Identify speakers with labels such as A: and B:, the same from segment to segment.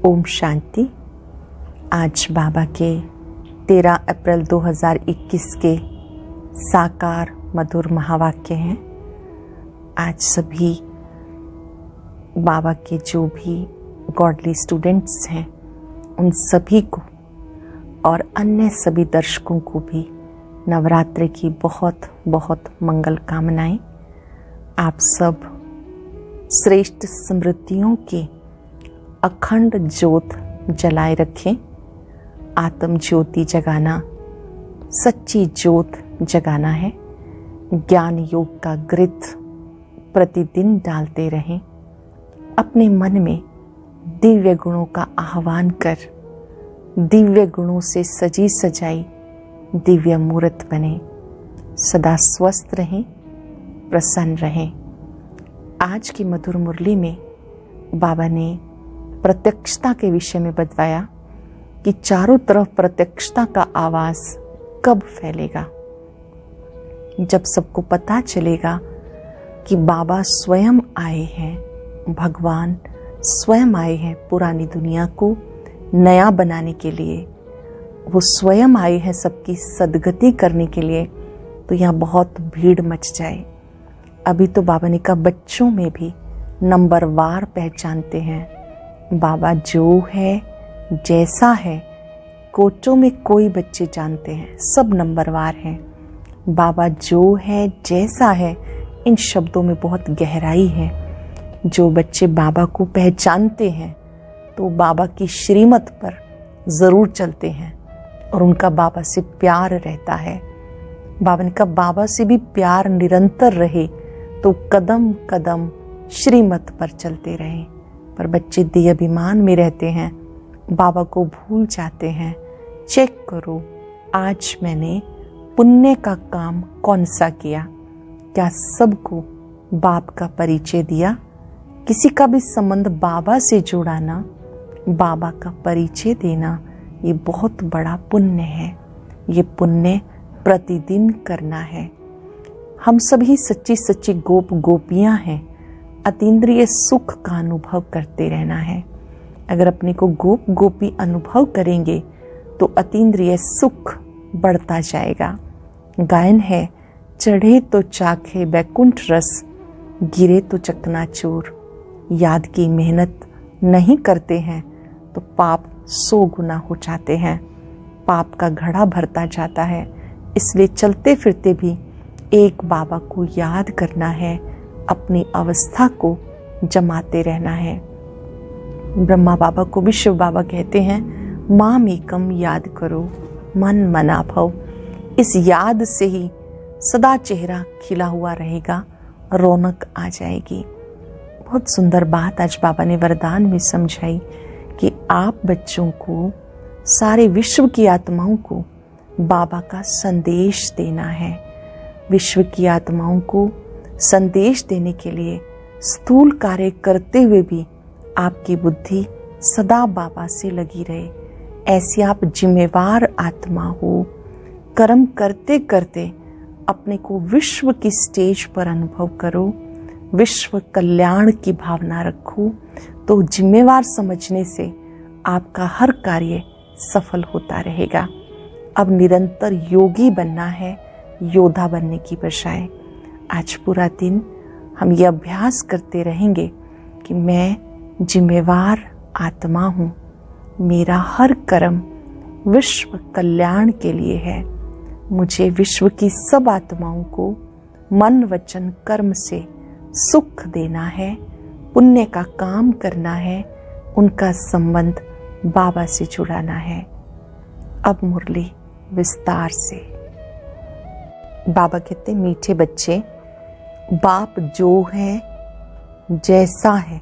A: ओम शांति। आज बाबा के 13 अप्रैल 2021 के साकार मधुर महावाक्य हैं। आज सभी बाबा के जो भी गॉडली स्टूडेंट्स हैं उन सभी को और अन्य सभी दर्शकों को भी नवरात्रि की बहुत बहुत मंगल कामनाएं। आप सब श्रेष्ठ स्मृतियों की अखंड ज्योत जलाए रखें। आत्म ज्योति जगाना सच्ची ज्योत जगाना है। ज्ञान योग का घृत प्रतिदिन डालते रहें। अपने मन में दिव्य गुणों का आह्वान कर दिव्य गुणों से सजी सजाई दिव्य मूर्त बने। सदा स्वस्थ रहें, प्रसन्न रहें। आज की मधुर मुरली में बाबा ने प्रत्यक्षता के विषय में बताया कि चारों तरफ प्रत्यक्षता का आवाज कब फैलेगा। जब सबको पता चलेगा कि बाबा स्वयं आए हैं, भगवान स्वयं आए हैं पुरानी दुनिया को नया बनाने के लिए। वो स्वयं आए हैं सबकी सदगति करने के लिए। तो यहाँ बहुत भीड़ मच जाए। अभी तो बाबा ने कहा बच्चों में भी नंबरवार पहचानते हैं। बाबा जो है जैसा है, कोचों में कोई बच्चे जानते हैं, सब नंबरवार हैं। बाबा जो है जैसा है, इन शब्दों में बहुत गहराई है। जो बच्चे बाबा को पहचानते हैं तो बाबा की श्रीमत पर ज़रूर चलते हैं और उनका बाबा से प्यार रहता है। बाबा ने कहा बाबा से भी प्यार निरंतर रहे तो कदम कदम श्रीमत पर चलते रहें। पर बच्चे देह अभिमान में रहते हैं, बाबा को भूल जाते हैं। चेक करो आज मैंने पुण्य का काम कौन सा किया। क्या सबको बाप का परिचय दिया। किसी का भी संबंध बाबा से जोड़ाना, बाबा का परिचय देना, ये बहुत बड़ा पुण्य है। ये पुण्य प्रतिदिन करना है। हम सभी सच्ची सच्ची गोप गोपियां हैं। अतीन्द्रिय सुख का अनुभव करते रहना है। अगर अपने को गोप गोपी अनुभव करेंगे तो अतीन्द्रिय सुख बढ़ता जाएगा। गायन है, चढ़े तो चाखे बैकुंठ रस, गिरे तो चकनाचूर। याद की मेहनत नहीं करते हैं तो पाप 100 गुना हो जाते हैं। पाप का घड़ा भरता जाता है। इसलिए चलते फिरते भी एक बाबा को याद करना है, अपनी अवस्था को जमाते रहना है। ब्रह्मा बाबा को भी शिव बाबा कहते हैं, माम एकम याद करो मन मना भव। इस याद से ही सदा चेहरा खिला हुआ रहेगा, रौनक आ जाएगी। बहुत सुंदर बात आज बाबा ने वरदान में समझाई कि आप बच्चों को, सारे विश्व की आत्माओं को बाबा का संदेश देना है। विश्व की आत्माओं को संदेश देने के लिए स्थूल कार्य करते हुए भी आपकी बुद्धि सदा बाबा से लगी रहे। ऐसी आप जिम्मेवार आत्मा हो। कर्म करते करते अपने को विश्व की स्टेज पर अनुभव करो। विश्व कल्याण की भावना रखो तो जिम्मेवार समझने से आपका हर कार्य सफल होता रहेगा। अब निरंतर योगी बनना है, योद्धा बनने की बजाय। आज पूरा दिन हम ये अभ्यास करते रहेंगे कि मैं जिम्मेवार आत्मा हूँ। मेरा हर कर्म विश्व कल्याण के लिए है। मुझे विश्व की सब आत्माओं को मन वचन कर्म से सुख देना है, पुण्य का काम करना है, उनका संबंध बाबा से जुड़ाना है। अब मुरली विस्तार से। बाबा कहते मीठे बच्चे, बाप जो है जैसा है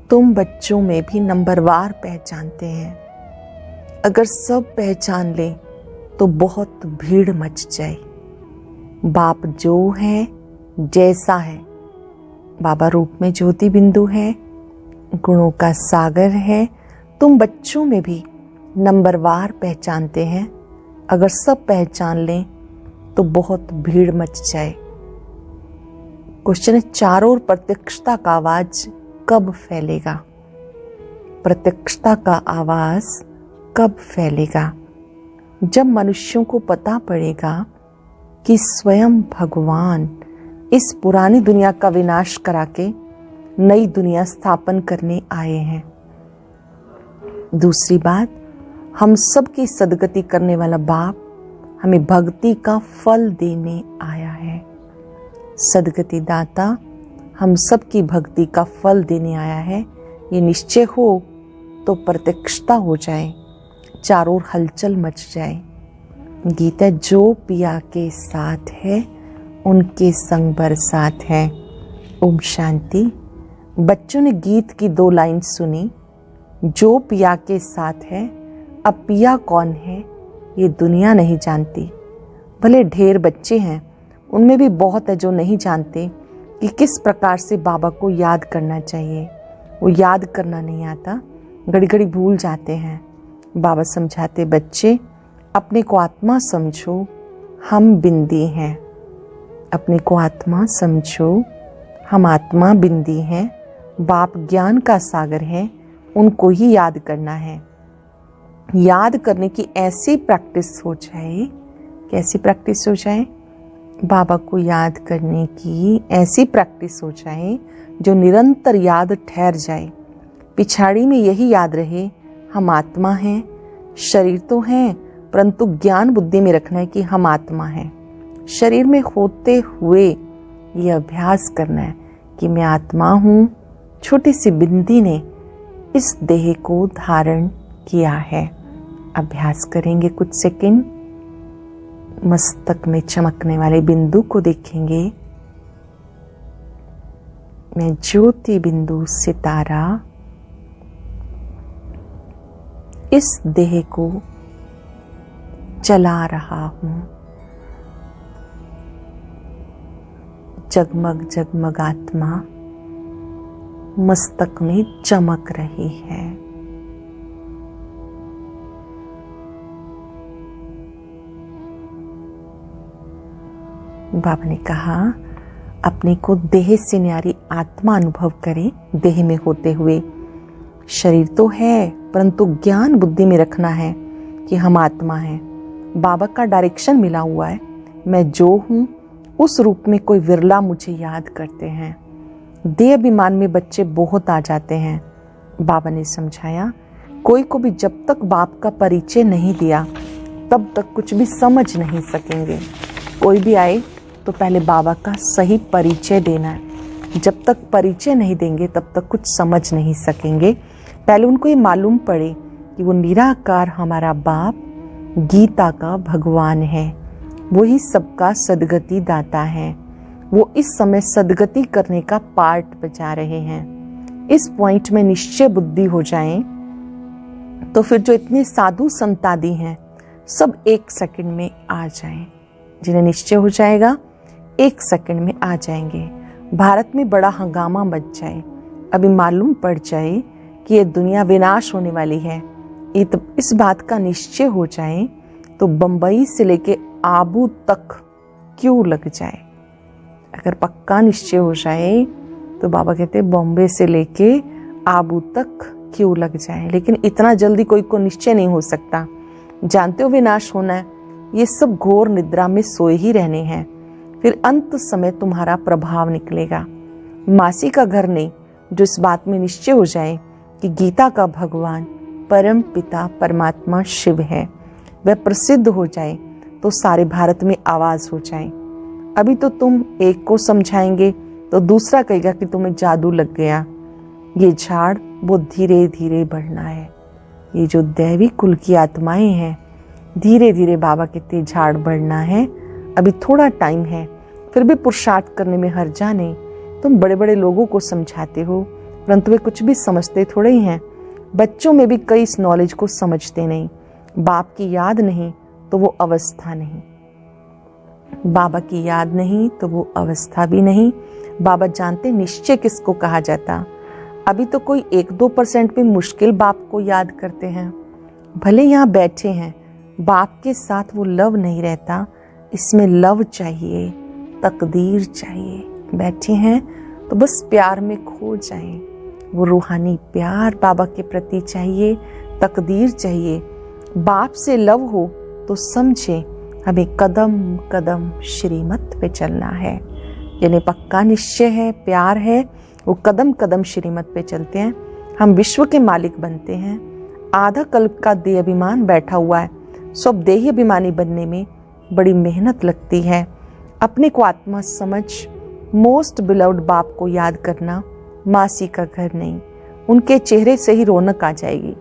A: तुम बच्चों में भी नंबरवार पहचानते हैं। अगर सब पहचान लें तो बहुत भीड़ मच जाए। बाप जो है जैसा है। बाबा रूप में ज्योति बिंदु है, गुणों का सागर है। तुम बच्चों में भी नंबरवार पहचानते हैं। अगर सब पहचान लें तो बहुत भीड़ मच जाए। क्वेश्चन है, चारों ओर प्रत्यक्षता का आवाज कब फैलेगा। प्रत्यक्षता का आवाज कब फैलेगा? जब मनुष्यों को पता पड़ेगा कि स्वयं भगवान इस पुरानी दुनिया का विनाश करा के नई दुनिया स्थापन करने आए हैं। दूसरी बात, हम सबकी सदगति करने वाला बाप हमें भक्ति का फल देने आया है। सदगति दाता हम सबकी भक्ति का फल देने आया है। ये निश्चय हो तो प्रत्यक्षता हो जाए, चारों ओर हलचल मच जाए। गीता, जो पिया के साथ है उनके संग बरसात है। ओम शांति। बच्चों ने गीत की 2 लाइन सुनी, जो पिया के साथ है। अब पिया कौन है ये दुनिया नहीं जानती। भले ढेर बच्चे हैं, उनमें भी बहुत है जो नहीं जानते कि किस प्रकार से बाबा को याद करना चाहिए। वो याद करना नहीं आता, घड़ी घड़ी भूल जाते हैं। बाबा समझाते, बच्चे अपने को आत्मा समझो, हम बिंदी हैं। अपने को आत्मा समझो, हम आत्मा बिंदी हैं। बाप ज्ञान का सागर है, उनको ही याद करना है। याद करने की ऐसी प्रैक्टिस हो जाए, कैसी प्रैक्टिस हो जाए? बाबा को याद करने की ऐसी प्रैक्टिस हो जाए जो निरंतर याद ठहर जाए। पिछाड़ी में यही याद रहे, हम आत्मा हैं। शरीर तो हैं, परंतु ज्ञान बुद्धि में रखना है कि हम आत्मा हैं। शरीर में होते हुए ये अभ्यास करना है कि मैं आत्मा हूँ। छोटी सी बिंदी ने इस देह को धारण किया है। अभ्यास करेंगे कुछ सेकंड। मस्तक में चमकने वाले बिंदु को देखेंगे। मैं ज्योति बिंदु सितारा इस देह को चला रहा हूं। जगमग जगमग आत्मा मस्तक में चमक रही है। बाबा ने कहा, अपने को देह से न्यारी आत्मा अनुभव करें। देह में होते हुए शरीर तो है, परंतु ज्ञान बुद्धि में रखना है कि हम आत्मा हैं। बाबा का डायरेक्शन मिला हुआ है। मैं जो हूं उस रूप में कोई विरला मुझे याद करते हैं। देह अभिमान में बच्चे बहुत आ जाते हैं। बाबा ने समझाया, कोई को भी जब तक बाप का परिचय नहीं दिया तब तक कुछ भी समझ नहीं सकेंगे। कोई भी आए तो पहले बाबा का सही परिचय देना है। जब तक परिचय नहीं देंगे तब तक कुछ समझ नहीं सकेंगे। पहले उनको ये मालूम पड़े कि वो निराकार हमारा बाप गीता का भगवान है। वही सबका सदगति दाता है। वो इस समय सदगति करने का पार्ट बजा रहे हैं। इस पॉइंट में निश्चय बुद्धि हो जाए तो फिर जो इतने साधु संतादी हैं सब 1 सेकंड में आ जाएं। जिन्हें निश्चय हो जाएगा 1 सेकंड में आ जाएंगे। भारत में बड़ा हंगामा मच जाए, अभी मालूम पड़ जाए कि ये दुनिया विनाश होने वाली है, इस बात का निश्चय हो जाए तो बंबई से लेके आबू तक क्यों लग जाए। अगर पक्का निश्चय हो जाए तो बाबा कहते बॉम्बे से लेके आबू तक क्यों लग जाए। लेकिन इतना जल्दी कोई को निश्चय नहीं हो सकता। जानते हो विनाश होना है, ये सब घोर निद्रा में सोए ही रहने हैं। फिर अंत समय तुम्हारा प्रभाव निकलेगा। मासी का घर नहीं, जो इस बात में निश्चय हो जाए कि गीता का भगवान परम पिता परमात्मा शिव है, वह प्रसिद्ध हो जाए तो सारे भारत में आवाज हो जाए। अभी तो तुम एक को समझाएंगे तो दूसरा कहेगा कि तुम्हें जादू लग गया। ये झाड़ वो धीरे धीरे बढ़ना है। ये जो दैवी कुल की आत्माएं हैं, धीरे धीरे बाबा कहते झाड़ बढ़ना है। अभी थोड़ा टाइम है, फिर भी पुरुषार्थ करने में हर्जा नहीं। तुम बड़े बड़े लोगों को समझाते हो, परंतु वे कुछ भी समझते थोड़े ही हैं। बच्चों में भी कई इस नॉलेज को समझते नहीं। बाप की याद नहीं तो वो अवस्था नहीं। बाबा की याद नहीं तो वो अवस्था भी नहीं। बाबा जानते निश्चय किसको कहा जाता। अभी तो कोई 1-2% भी मुश्किल बाप को याद करते हैं। भले यहाँ बैठे हैं, बाप के साथ वो लव नहीं रहता। इसमें लव चाहिए, तकदीर चाहिए। बैठे हैं तो बस प्यार में खो जाएं। वो रूहानी प्यार बाबा के प्रति चाहिए, तकदीर चाहिए। बाप से लव हो तो समझे हमें कदम कदम श्रीमत पे चलना है। यानी पक्का निश्चय है, प्यार है, वो कदम कदम श्रीमत पे चलते हैं, हम विश्व के मालिक बनते हैं। आधा कल्प का देह अभिमान बैठा हुआ है, सब देही अभिमानी बनने में बड़ी मेहनत लगती है। अपने को आत्मा समझ मोस्ट बिलव्ड बाप को याद करना मासी का घर नहीं, उनके चेहरे से ही रौनक आ जाएगी,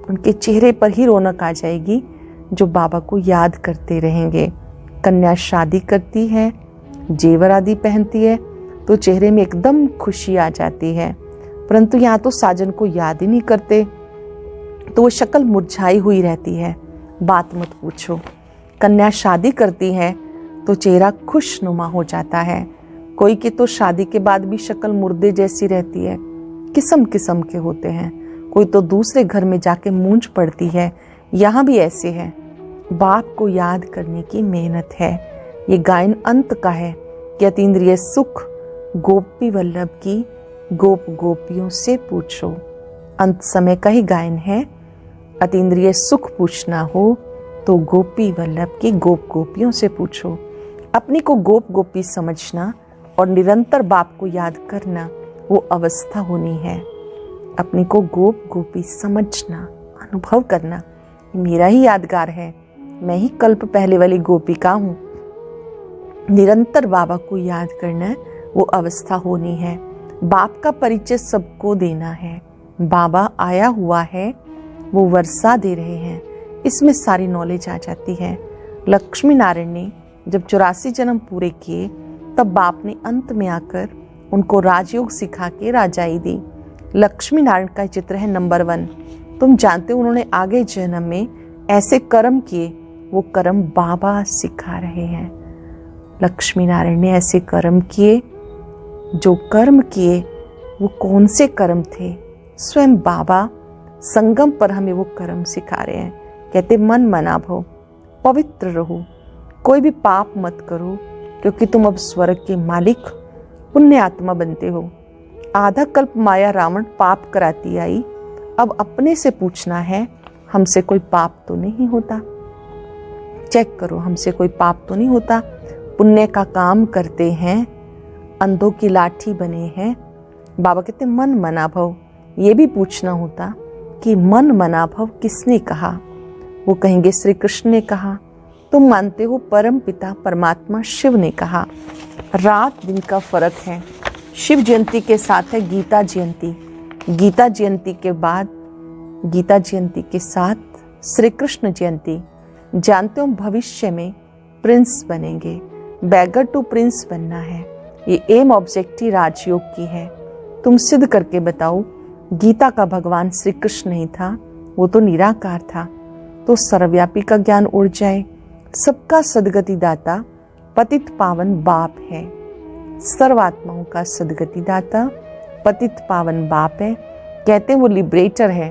A: उनके चेहरे पर ही रौनक आ जाएगी जो बाबा को याद करते रहेंगे। कन्या शादी करती है, जेवर आदि पहनती है तो चेहरे में एकदम खुशी आ जाती है, परंतु यहाँ तो साजन को याद ही नहीं करते तो वो शक्ल मुरझाई हुई रहती है। बात मत पूछो। कन्या शादी करती है तो चेहरा खुशनुमा हो जाता है, कोई की तो शादी के बाद भी शक्ल मुर्दे जैसी रहती है, किस्म किस्म के होते हैं, कोई तो दूसरे घर में जाके मूंछ पड़ती है। यहाँ भी ऐसे है। बाप को याद करने की मेहनत है। ये गायन अंत का है कि अतीन्द्रिय सुख गोपी वल्लभ की गोप गोपियों से पूछो। अंत समय का ही गायन है। अतीन्द्रिय सुख पूछना हो तो गोपी वल्लभ की गोप गोपियों से पूछो। अपनी को गोप गोपी समझना और निरंतर बाप को याद करना वो अवस्था होनी है। अपनी को गोप गोपी समझना, अनुभव करना मेरा ही यादगार है। मैं ही कल्प पहले वाली गोपिका हूँ। निरंतर बाबा को याद करना वो अवस्था होनी है। बाप का परिचय सबको देना है। बाबा आया हुआ है, वो वर्षा दे रहे हैं, इसमें सारी नॉलेज आ जाती है। लक्ष्मी नारायण ने जब 84 जन्म पूरे किए तब बाप ने अंत में आकर उनको राजयोग सिखा के राजाई दी। लक्ष्मी नारायण का चित्र है नंबर 1। तुम जानते हो उन्होंने आगे जन्म में ऐसे कर्म किए, वो कर्म बाबा सिखा रहे हैं। लक्ष्मी नारायण ने ऐसे कर्म किए, जो कर्म किए वो कौन से कर्म थे? स्वयं बाबा संगम पर हमें वो कर्म सिखा रहे हैं। कहते मन मना भो, पवित्र रहो, कोई भी पाप मत करो, क्योंकि तुम अब स्वर्ग के मालिक पुण्य आत्मा बनते हो। आधा कल्प माया रावण पाप कराती आई, अब अपने से पूछना है हमसे कोई पाप तो नहीं होता? चेक करो, हमसे कोई पाप तो नहीं होता? पुण्य का काम करते हैं, अंधों की लाठी बने हैं। बाबा कहते मन मना भव। ये भी पूछना होता कि मन मना भव किसने कहा? वो कहेंगे श्री कृष्ण ने कहा। तुम मानते हो परम पिता परमात्मा शिव ने कहा। रात दिन का फर्क है। शिव जयंती के साथ है गीता जयंती, गीता जयंती के बाद गीता जयंती के साथ श्री कृष्ण जयंती। जानते हो भविष्य में प्रिंस बनेंगे, बैगर टू प्रिंस बनना है। ये एम ऑब्जेक्टिव राजयोग की है। तुम सिद्ध करके बताओ गीता का भगवान श्री कृष्ण नहीं था, वो तो निराकार था। तो सर्वव्यापी का ज्ञान उड़ जाए। सबका सदगति दाता पतित पावन बाप है। सर्वात्माओं का सदगति दाता पतित पावन बाप है। कहते वो लिबरेटर है,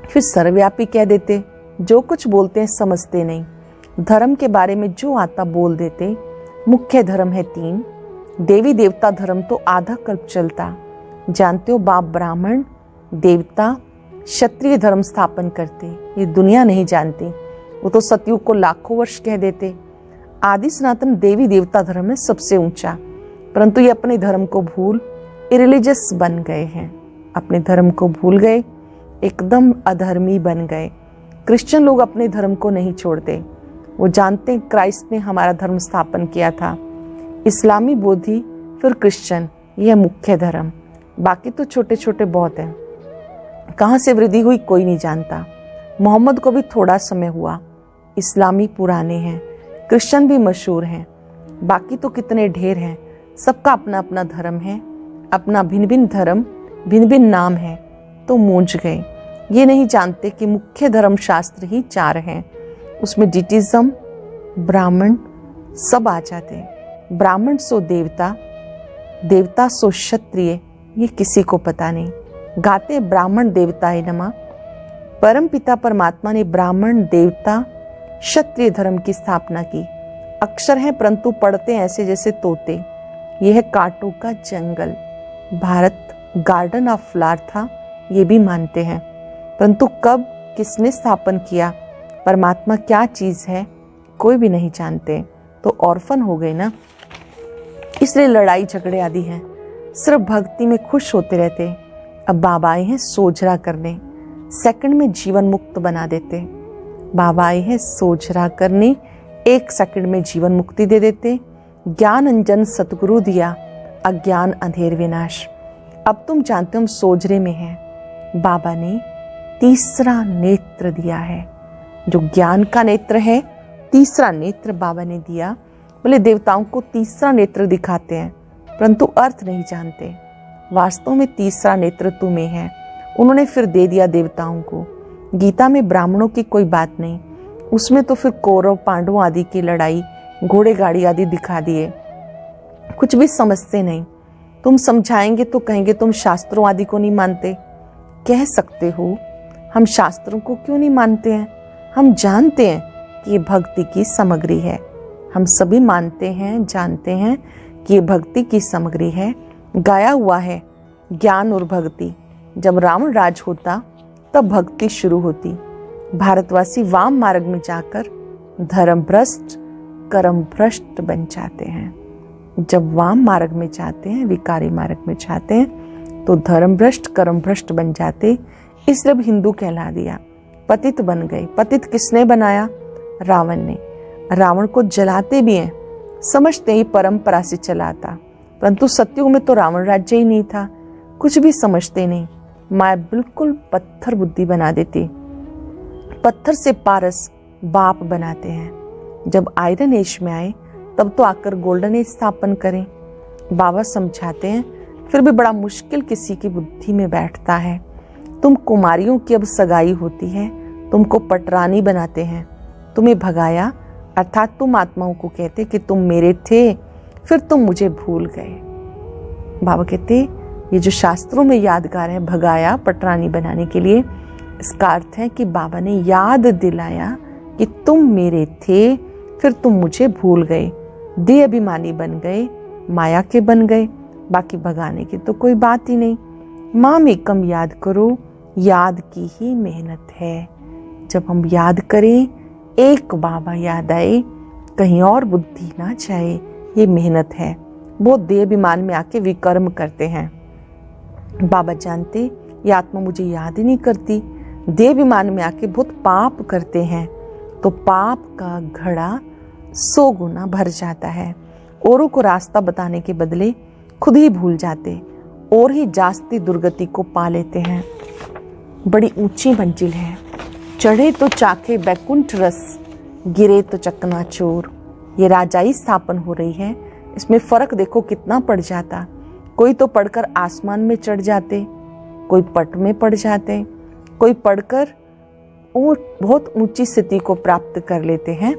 A: फिर सर्वव्यापी कह देते। जो कुछ बोलते हैं समझते नहीं। धर्म के बारे में जो आता बोल देते। मुख्य धर्म है 3, देवी देवता धर्म तो आधा कल्प चलता। जानते हो बाप ब्राह्मण देवता क्षत्रिय धर्म स्थापन करते, ये दुनिया नहीं जानती। वो तो सतयुग को लाखों वर्ष कह देते। आदि सनातन देवी देवता धर्म है सबसे ऊंचा, परंतु ये अपने धर्म को भूल इरिलीजियस बन गए हैं। अपने धर्म को भूल गए, एकदम अधर्मी बन गए। क्रिश्चियन लोग अपने धर्म को नहीं छोड़ते। वो जानते हैं क्राइस्ट ने हमारा धर्म स्थापन किया था। इस्लामी, बोधी, फिर क्रिश्चियन, यह मुख्य धर्म। बाकी तो छोटे छोटे बहुत हैं। कहाँ से वृद्धि हुई कोई नहीं जानता। मोहम्मद को भी थोड़ा समय हुआ। इस्लामी पुराने हैं, क्रिश्चियन भी मशहूर हैं। बाकी तो कितने ढेर हैं। सबका अपना अपना धर्म है, अपना भिन्न भिन्न धर्म, भिन्न भिन्न नाम है। तो मूंझ गए। ये नहीं जानते कि मुख्य धर्म शास्त्र ही 4 हैं। उसमें डिटिज्म, ब्राह्मण सब आ जाते हैं। ब्राह्मण सो देवता, देवता सो क्षत्रिय, ये किसी को पता नहीं। गाते ब्राह्मण देवताय नमः। परम पिता परमात्मा ने ब्राह्मण देवता क्षत्रिय धर्म की स्थापना की। अक्षर हैं परंतु पढ़ते ऐसे जैसे तोते। यह है कांटों का जंगल। भारत गार्डन ऑफ फ्लावर था, ये भी मानते हैं। परंतु कब किसने स्थापन किया, परमात्मा क्या चीज है, कोई भी नहीं जानते। तो ऑर्फन हो गए ना, इसलिए लड़ाई झगड़े आदि हैं। सिर्फ भक्ति में खुश होते रहते। अब बाबा आए हैं सोझरा करने, सेकंड में जीवन मुक्त बना देते। बाबा आए हैं सोझरा करने, 1 सेकंड में जीवन मुक्ति दे देते। ज्ञान अंजन सतगुरु दिया, अज्ञान अंधेर विनाश। अब तुम जानते हो हम सोझरे में हैं। बाबा ने तीसरा नेत्र दिया है, जो ज्ञान का नेत्र है, तीसरा नेत्र बाबा ने दिया। बोले देवताओं को तीसरा नेत्र दिखाते हैं, परंतु अर्थ नहीं जानते। वास्तव में तीसरा नेत्र तुम्हें है, उन्होंने फिर दे दिया देवताओं को। गीता में ब्राह्मणों की कोई बात नहीं, उसमें तो फिर कौरव पांडवों आदि की लड़ाई, घोड़े गाड़ी आदि दिखा दिए। कुछ भी समझते नहीं। तुम समझाएंगे तो कहेंगे तुम शास्त्रों आदि को नहीं मानते। कह सकते हो हम शास्त्रों को क्यों नहीं मानते हैं, हम जानते हैं कि ये भक्ति की सामग्री है। हम सभी मानते हैं, जानते हैं कि ये भक्ति की सामग्री है। गाया हुआ है ज्ञान और भक्ति। जब रावण राज होता तब भक्ति शुरू होती। भारतवासी वाम मार्ग में जाकर धर्म भ्रष्ट कर्म भ्रष्ट बन जाते हैं। जब वाम मार्ग में जाते हैं, विकारी मार्ग में जाते हैं, तो धर्म भ्रष्ट कर्म भ्रष्ट बन जाते। इसलिए अब हिंदू कहला दिया, पतित बन गए। पतित किसने बनाया, रावण ने। रावण को जलाते भी हैं, समझते ही परंपरा से चलाता, परंतु सतयुग में तो रावण राज्य ही नहीं था। कुछ भी समझते नहीं, माया बिल्कुल पत्थर बुद्धि बना देती। पत्थर से पारस बाप बनाते हैं। जब आयरन एज में आए तब तो आकर गोल्डन एज स्थापन करें। बाबा समझाते हैं, फिर भी बड़ा मुश्किल किसी की बुद्धि में बैठता है। तुम कुमारियों की अब सगाई होती है, तुमको पटरानी बनाते हैं। तुम्हें भगाया, अर्थात तुम आत्माओं को कहते कि तुम मेरे थे, फिर तुम मुझे भूल गए। बाबा कहते ये जो शास्त्रों में यादगार है, भगाया पटरानी बनाने के लिए, इसका अर्थ है कि बाबा ने याद दिलाया कि तुम मेरे थे, फिर तुम मुझे भूल गए, देह अभिमानी बन गए, माया के बन गए। बाकी भगाने की तो कोई बात ही नहीं। माम एकम याद करो, याद की ही मेहनत है। जब हम याद करें, एक बाबा याद आए, कहीं और बुद्धि ना जाए, ये मेहनत है। वो देह अभिमान में आके विकर्म करते हैं। बाबा जानते ये आत्मा मुझे याद ही नहीं करती, देह अभिमान में आके बहुत पाप करते हैं, तो पाप का घड़ा 100 गुना भर जाता है। औरों को रास्ता बताने के बदले खुद ही भूल जाते और ही जास्ती दुर्गति को पा लेते हैं। बड़ी ऊंची मंजिल है, चढ़े तो चाखे बैकुंठ रस, गिरे तो चकनाचूर। ये राजाई स्थापन हो रही है, इसमें फर्क देखो कितना पड़ जाता। कोई तो पढ़कर आसमान में चढ़ जाते, कोई पट में पड़ जाते, कोई पढ़कर और बहुत ऊंची स्थिति को प्राप्त कर लेते हैं,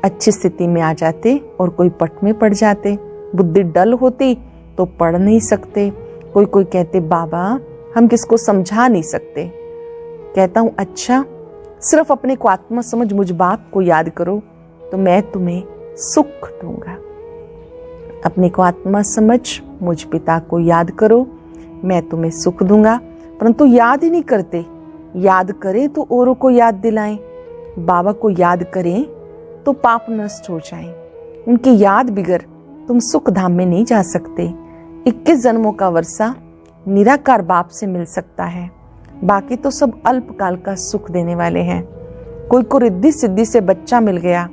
A: अच्छी स्थिति में आ जाते, और कोई पट में पड़ जाते। बुद्धि डल होती तो पढ़ नहीं सकते। कोई कोई कहते बाबा हम किसको समझा नहीं सकते। कहता हूं अच्छा, सिर्फ अपने को आत्मा समझ मुझ बाप को याद करो तो मैं तुम्हें सुख दूंगा। अपने को आत्मा समझ मुझ पिता को याद करो, मैं तुम्हें सुख दूंगा। परंतु याद ही नहीं करते। याद करें तो औरों को याद दिलाएं, बाबा को याद करें तो पाप नष्ट हो जाएं। उनकी याद बिगर तुम सुख धाम में नहीं जा सकते। 21 जन्मों का वर्षा निराकार बाप से मिल सकता है, बाकी तो सब अल्पकाल का सुख देने वाले हैं। कोई को रिद्धि सिद्धि से बच्चा मिल गया,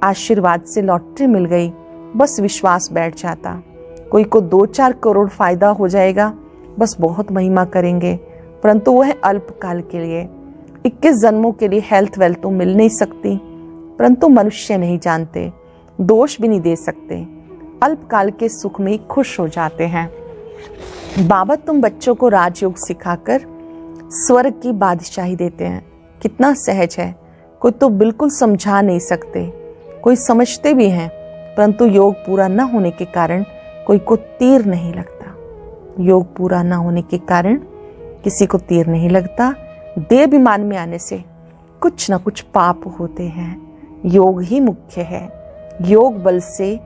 A: आशीर्वाद से लॉटरी मिल गई, बस विश्वास बैठ जाता। कोई को 2-4 करोड़ फायदा हो जाएगा, बस बहुत महिमा करेंगे, परंतु वह अल्पकाल के लिए। 21 जन्मों के लिए हेल्थ वेल्थ तो मिल नहीं सकती, परंतु मनुष्य नहीं जानते, दोष भी नहीं दे सकते, अल्पकाल के सुख में खुश हो जाते हैं। बाबा तुम बच्चों को राजयोग सिखाकर स्वर्ग की बादशाही देते हैं, कितना सहज है। कोई तो बिल्कुल समझा नहीं सकते, कोई समझते भी हैं, परंतु योग पूरा न होने के कारण कोई को तीर नहीं लगता। योग पूरा न होने के कारण किसी को तीर नहीं लगता। देह अभिमान में आने से कुछ न कुछ पाप होते हैं। योग ही मुख्य है। योग बल से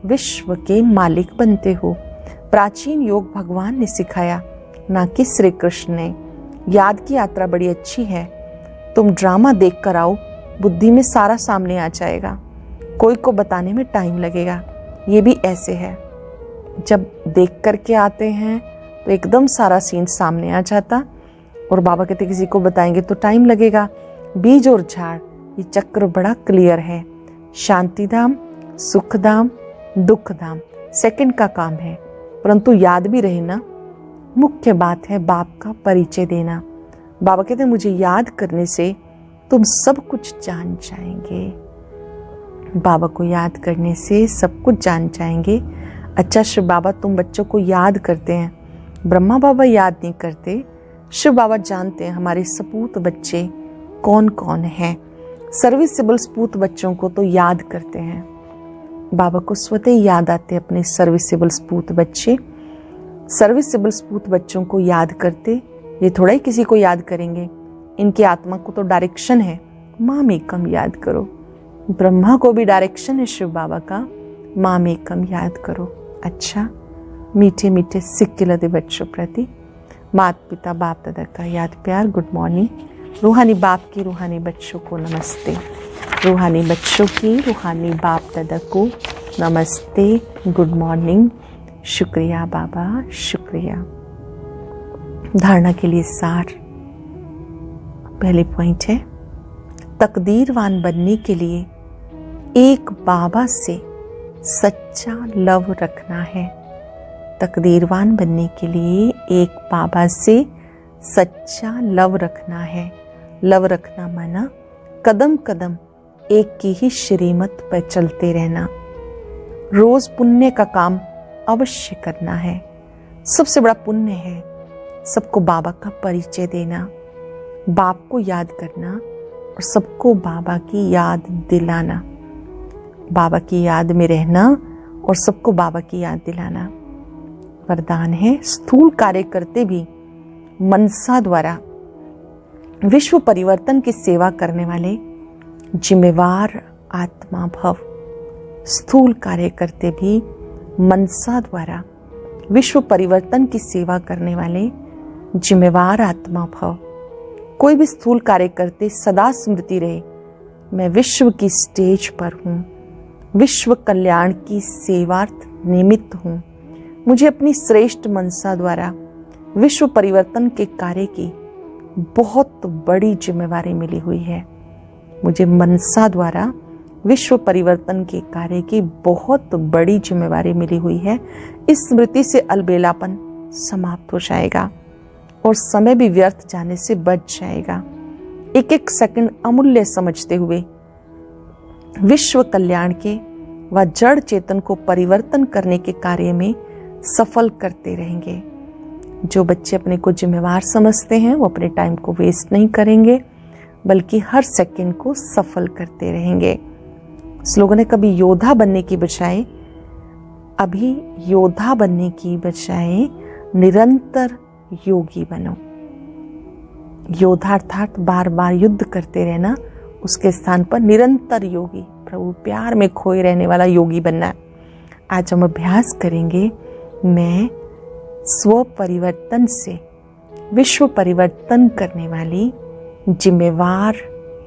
A: विश्व के मालिक बनते हो। प्राचीन योग भगवान ने सिखाया, ना कि श्री कृष्ण ने। याद की यात्रा बड़ी अच्छी है, तुम ड्रामा देख कर आओ, बुद्धि में सारा सामने आ जाएगा, कोई को बताने में टाइम लगेगा। ये भी ऐसे है, जब देख करके आते हैं तो एकदम सारा सीन सामने आ जाता, और बाबा कहते किसी को बताएंगे तो टाइम लगेगा। बीज और झाड़, ये चक्र बड़ा क्लियर है। शांति धाम, सुख धाम, दुख धाम सेकंड का काम है, परंतु याद भी रहे ना, मुख्य बात है बाप का परिचय देना। बाबा कहते हैं मुझे याद करने से तुम सब कुछ जान जाएंगे। बाबा को याद करने से सब कुछ जान जाएंगे। अच्छा शिव बाबा तुम बच्चों को याद करते हैं, ब्रह्मा बाबा याद नहीं करते। शिव बाबा जानते हैं हमारे सपूत बच्चे कौन कौन हैं। सर्विसेबल सपूत बच्चों को तो याद करते हैं, बाबा को स्वतः याद आते अपने सर्विसेबल सपूत बच्चे। सर्विसेबल सपूत बच्चों को याद करते, ये थोड़ा ही किसी को याद करेंगे, इनकी आत्मा को तो डायरेक्शन है, माम एकम याद करो। ब्रह्मा को भी डायरेक्शन है शिव बाबा का, माम एकम याद करो। अच्छा, मीठे मीठे सिक्के लदे बच्चों प्रति माता पिता बाप दादा का याद प्यार, गुड मॉर्निंग। रूहानी बाप की रूहानी बच्चों को नमस्ते, रूहानी बच्चों की रूहानी बाप दादा को नमस्ते, गुड मॉर्निंग। शुक्रिया बाबा, शुक्रिया। धारणा के लिए सार, पहले पॉइंट है, तकदीरवान बनने के लिए एक बाबा से सच्चा लव रखना है। तकदीरवान बनने के लिए एक बाबा से सच्चा लव रखना है। लव रखना माना कदम कदम एक की ही श्रीमत पर चलते रहना। रोज पुण्य का काम अवश्य करना है। सबसे बड़ा पुण्य है सबको बाबा का परिचय देना, बाप को याद करना और सबको बाबा की याद दिलाना, बाबा की याद में रहना और सबको बाबा की याद दिलाना। वरदान है, स्थूल कार्य करते भी मनसा द्वारा विश्व परिवर्तन की सेवा करने वाले जिम्मेवार आत्मा भव। स्थूल कार्य करते भी मनसा द्वारा विश्व परिवर्तन की सेवा करने वाले जिम्मेवार आत्मा भव। कोई भी स्थूल कार्य करते सदा स्मृति रहे, मैं विश्व की स्टेज पर हूँ, विश्व कल्याण की सेवार्थ निमित्त हूँ। मुझे अपनी श्रेष्ठ मनसा द्वारा विश्व परिवर्तन के कार्य की बहुत बड़ी जिम्मेवारी मिली हुई है। मुझे मनसा द्वारा विश्व परिवर्तन के कार्य की बहुत बड़ी जिम्मेवारी मिली हुई है। इस स्मृति से अलबेलापन समाप्त हो जाएगा और समय भी व्यर्थ जाने से बच जाएगा। एक एक सेकंड अमूल्य समझते हुए विश्व कल्याण के व जड़ चेतन को परिवर्तन करने के कार्य में सफल करते रहेंगे। जो बच्चे अपने को जिम्मेवार समझते हैं वो अपने टाइम को वेस्ट नहीं करेंगे, बल्कि हर सेकंड को सफल करते रहेंगे। स्लोगन है, कभी योद्धा बनने की बजाय निरंतर योगी बनो। योद्धा अर्थात बार बार युद्ध करते रहना, उसके स्थान पर निरंतर योगी, प्रभु प्यार में खोए रहने वाला योगी बनना है। आज हम अभ्यास करेंगे, मैं स्व परिवर्तन से विश्व परिवर्तन करने वाली जिम्मेवार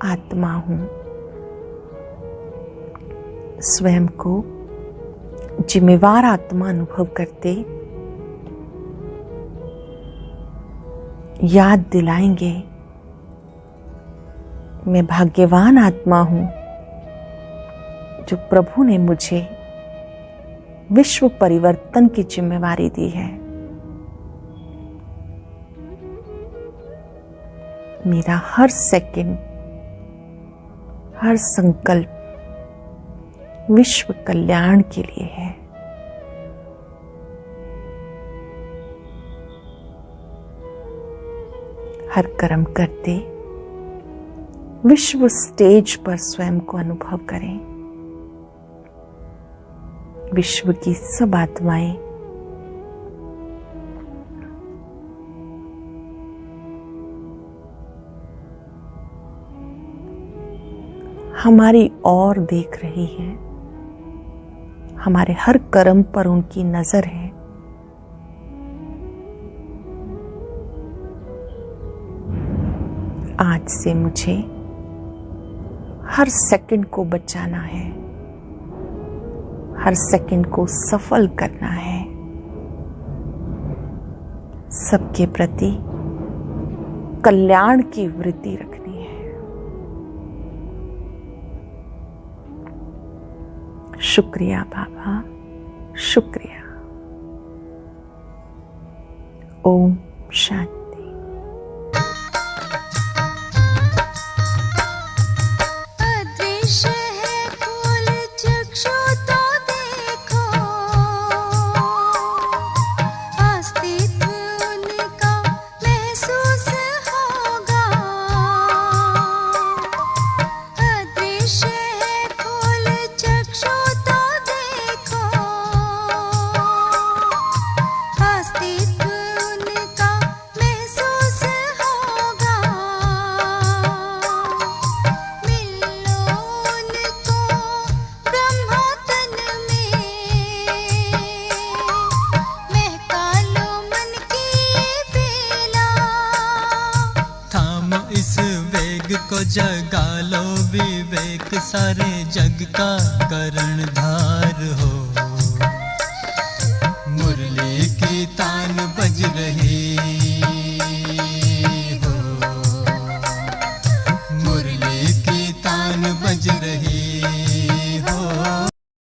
A: आत्मा हूं। स्वयं को जिम्मेवार आत्मा अनुभव करते याद दिलाएंगे, मैं भाग्यवान आत्मा हूं जो प्रभु ने मुझे विश्व परिवर्तन की जिम्मेवारी दी है। मेरा हर सेकंड, हर संकल्प विश्व कल्याण के लिए है। हर कर्म करते विश्व स्टेज पर स्वयं को अनुभव करें। विश्व की सब आत्माएं हमारी ओर देख रही है, हमारे हर कर्म पर उनकी नजर है। आज से मुझे हर सेकंड को बचाना है, हर सेकंड को सफल करना है, सबके प्रति कल्याण की वृत्ति रखनी है। शुक्रिया बाबा, शुक्रिया। ओम शांति।
B: जगा लो विवेक, सारे जग का करणधार हो।